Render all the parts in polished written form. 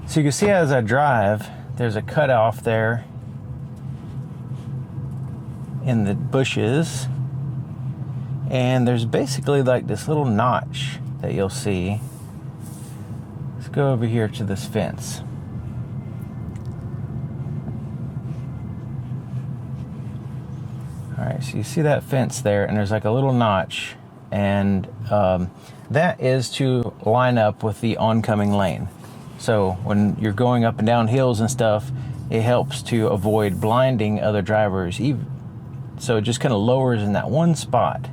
So you can see as I drive, there's a cutoff there in the bushes, and there's basically like this little notch that you'll see. Let's go over here to this fence. All right, so you see that fence there, and there's like a little notch, and that is to line up with the oncoming lane. So when you're going up and down hills and stuff, it helps to avoid blinding other drivers. So it just kind of lowers in that one spot.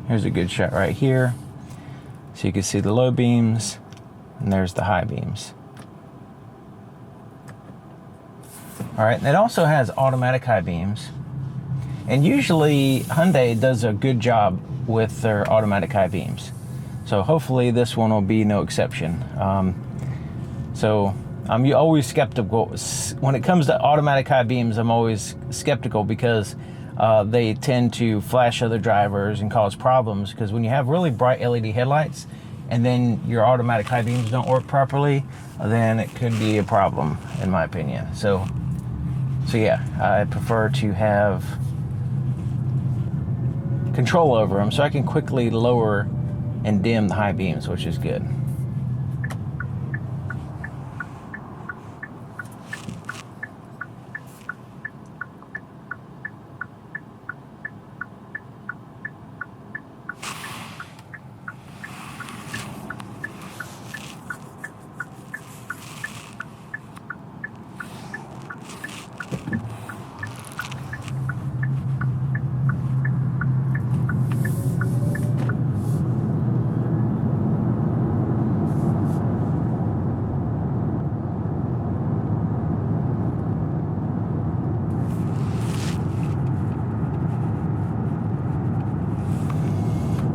Here's a good shot right here. So you can see the low beams, and there's the high beams. All right, and it also has automatic high beams. And usually Hyundai does a good job with their automatic high beams. So hopefully this one will be no exception. So I'm always skeptical. When it comes to automatic high beams, I'm always skeptical because they tend to flash other drivers and cause problems, because when you have really bright LED headlights and then your automatic high beams don't work properly, then it could be a problem, in my opinion. So yeah, I prefer to have control over them so I can quickly lower and dim the high beams, which is good.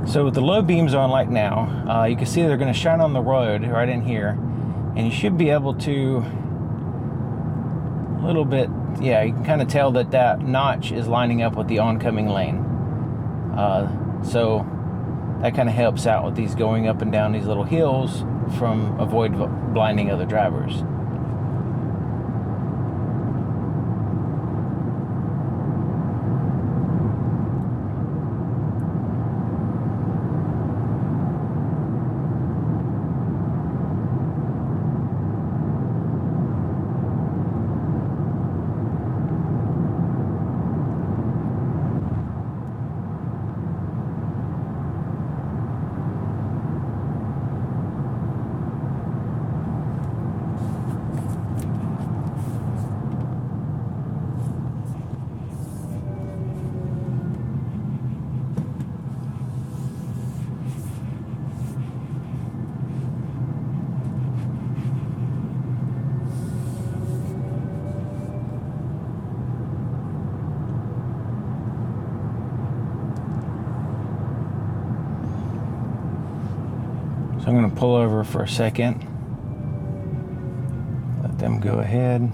So with the low beams on like now, you can see they're going to shine on the road right in here, and you should be able to a little bit, yeah, you can kind of tell that that notch is lining up with the oncoming lane. So that kind of helps out with these going up and down these little hills from avoid blinding other drivers. So I'm going to pull over for a second, let them go ahead.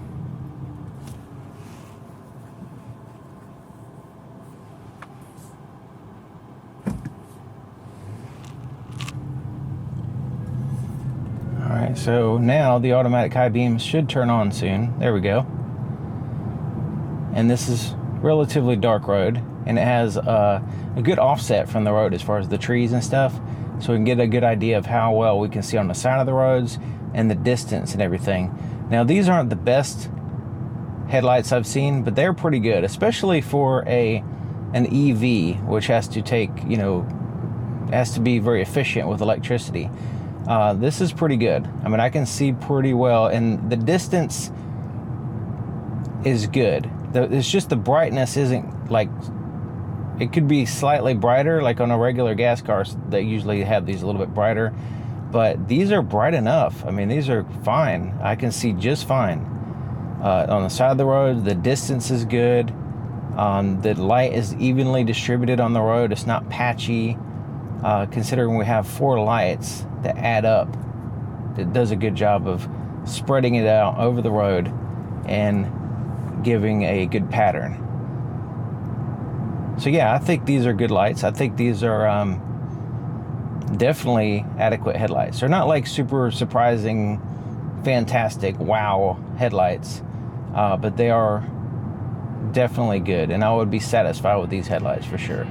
All right, so now the automatic high beams should turn on soon. There we go. And this is relatively dark road, and it has a good offset from the road as far as the trees and stuff. So we can get a good idea of how well we can see on the side of the roads and the distance and everything. Now these aren't the best headlights I've seen, but they're pretty good, especially for an EV, which has to take, you know, has to be very efficient with electricity. This is pretty good. I mean, I can see pretty well, and the distance is good. It's just the brightness isn't like, it could be slightly brighter, like on a regular gas car. They usually have these a little bit brighter, but these are bright enough. I mean, these are fine. I can see just fine. On the side of the road, the distance is good. The light is evenly distributed on the road. It's not patchy. Considering we have 4 lights that add up, it does a good job of spreading it out over the road and giving a good pattern. So yeah, I think these are good lights. I think these are definitely adequate headlights. They're not like super surprising, fantastic, wow headlights, but they are definitely good, and I would be satisfied with these headlights for sure.